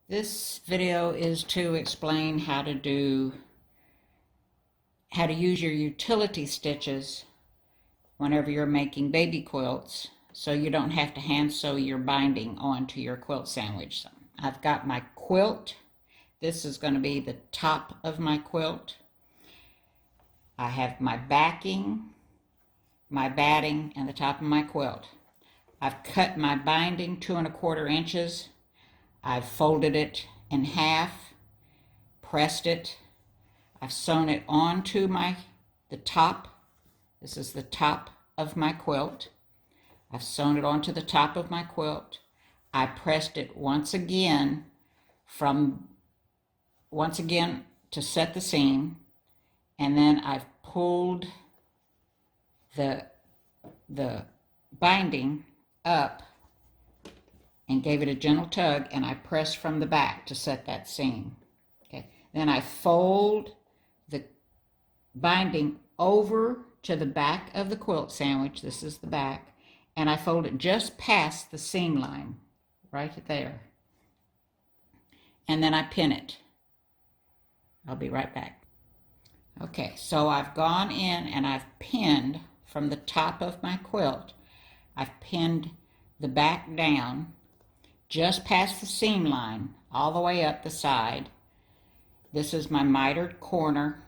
This video is to explain how to use your utility stitches whenever you're making baby quilts, so you don't have to hand sew your binding onto your quilt sandwich. So I've got my quilt. This is going to be the top of my quilt. I have my backing, my batting, and the top of my quilt. I've cut my binding 2 1/4 inches. I've folded it in half, pressed it. I've sewn it onto the top. This is the top of my quilt. I've sewn it onto the top of my quilt. I pressed it once again to set the seam, and then I've pulled the binding up and gave it a gentle tug, and I pressed from the back to set that seam. Okay. Then I fold the binding over to the back of the quilt sandwich. This is the back, and I fold it just past the seam line, right there. And then I pin it. I'll be right back. Okay, so I've gone in and I've pinned from the top of my quilt. I've pinned the back down just past the seam line, all the way up the side. This is my mitered corner.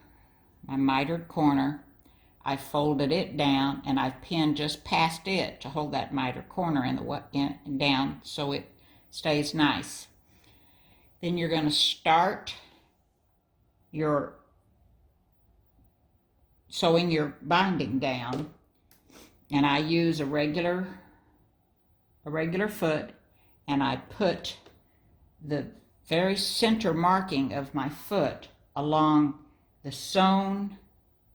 I folded it down and I've pinned just past it to hold that mitered corner down so it stays nice. Then you're going to start sewing your binding down, and I use a regular foot, and I put the very center marking of my foot along the sewn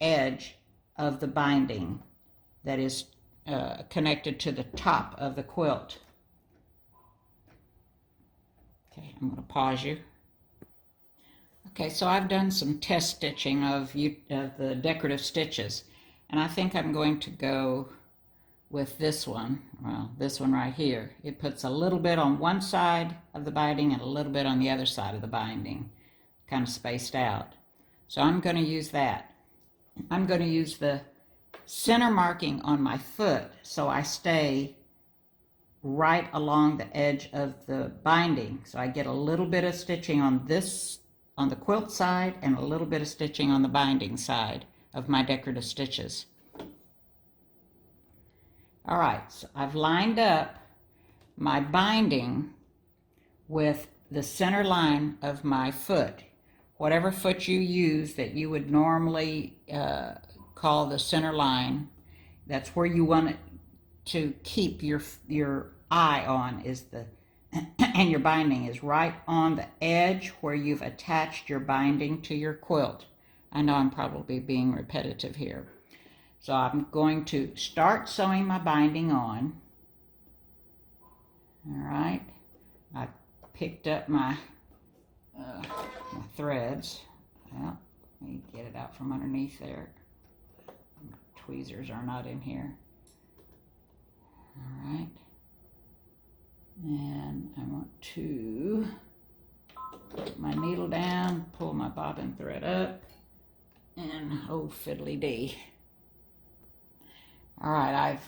edge of the binding that is connected to the top of the quilt. Okay, I'm going to pause you. Okay, so I've done some test stitching of the decorative stitches, and I think I'm going to go with this one. Well, this one right here. It puts a little bit on one side of the binding and a little bit on the other side of the binding, kind of spaced out. So I'm going to use that. I'm going to use the center marking on my foot so I stay right along the edge of the binding. So I get a little bit of stitching on the quilt side and a little bit of stitching on the binding side of my decorative stitches. All right, so I've lined up my binding with the center line of my foot. Whatever foot you use that you would normally call the center line, that's where you want it to keep your eye on, and your binding is right on the edge where you've attached your binding to your quilt. I know I'm probably being repetitive here. So I'm going to start sewing my binding on. All right, I picked up my threads. Well, let me get it out from underneath there. My tweezers are not in here. All right. And I want to put my needle down, pull my bobbin thread up, and oh fiddly dee. All right, I've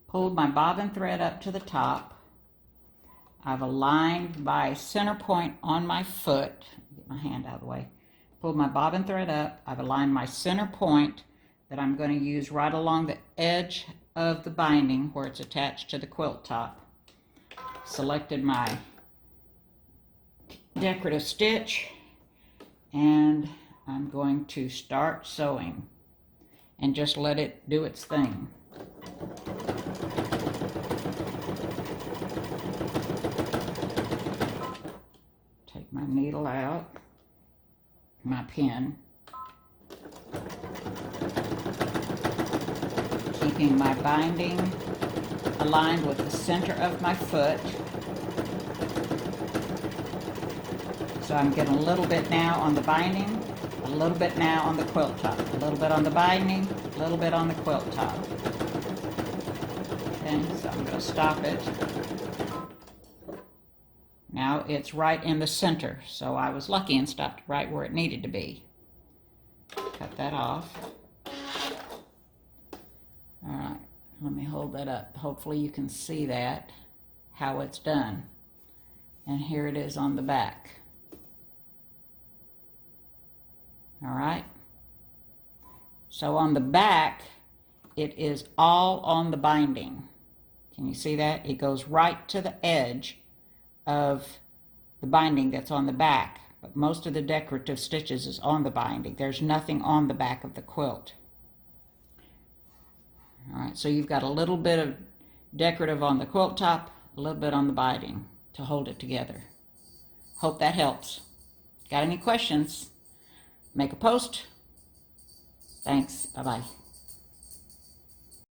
pulled my bobbin thread up to the top. I've aligned my center point on my foot. Get my hand out of the way. Pulled my bobbin thread up. I've aligned my center point that I'm going to use right along the edge of the binding where it's attached to the quilt top. Selected my decorative stitch, and I'm going to start sewing and just let it do its thing. Take my needle out, my pin, keeping my binding aligned with the center of my foot. So I'm getting a little bit now on the binding, a little bit now on the quilt top, a little bit on the binding, a little bit on the quilt top. Okay, so I'm going to stop it. Now now it's right in the center, so I was lucky and stopped right where it needed to be. Cut that off. All right, let me hold that up. Hopefully you can see that, how it's done. And here it is on the back. All right. So on the back, it is all on the binding. Can you see that? It goes right to the edge of the binding that's on the back. But most of the decorative stitches is on the binding. There's nothing on the back of the quilt. All right, so you've got a little bit of decorative on the quilt top, a little bit on the binding to hold it together. Hope that helps. Got any questions? Make a post. Thanks. Bye-bye.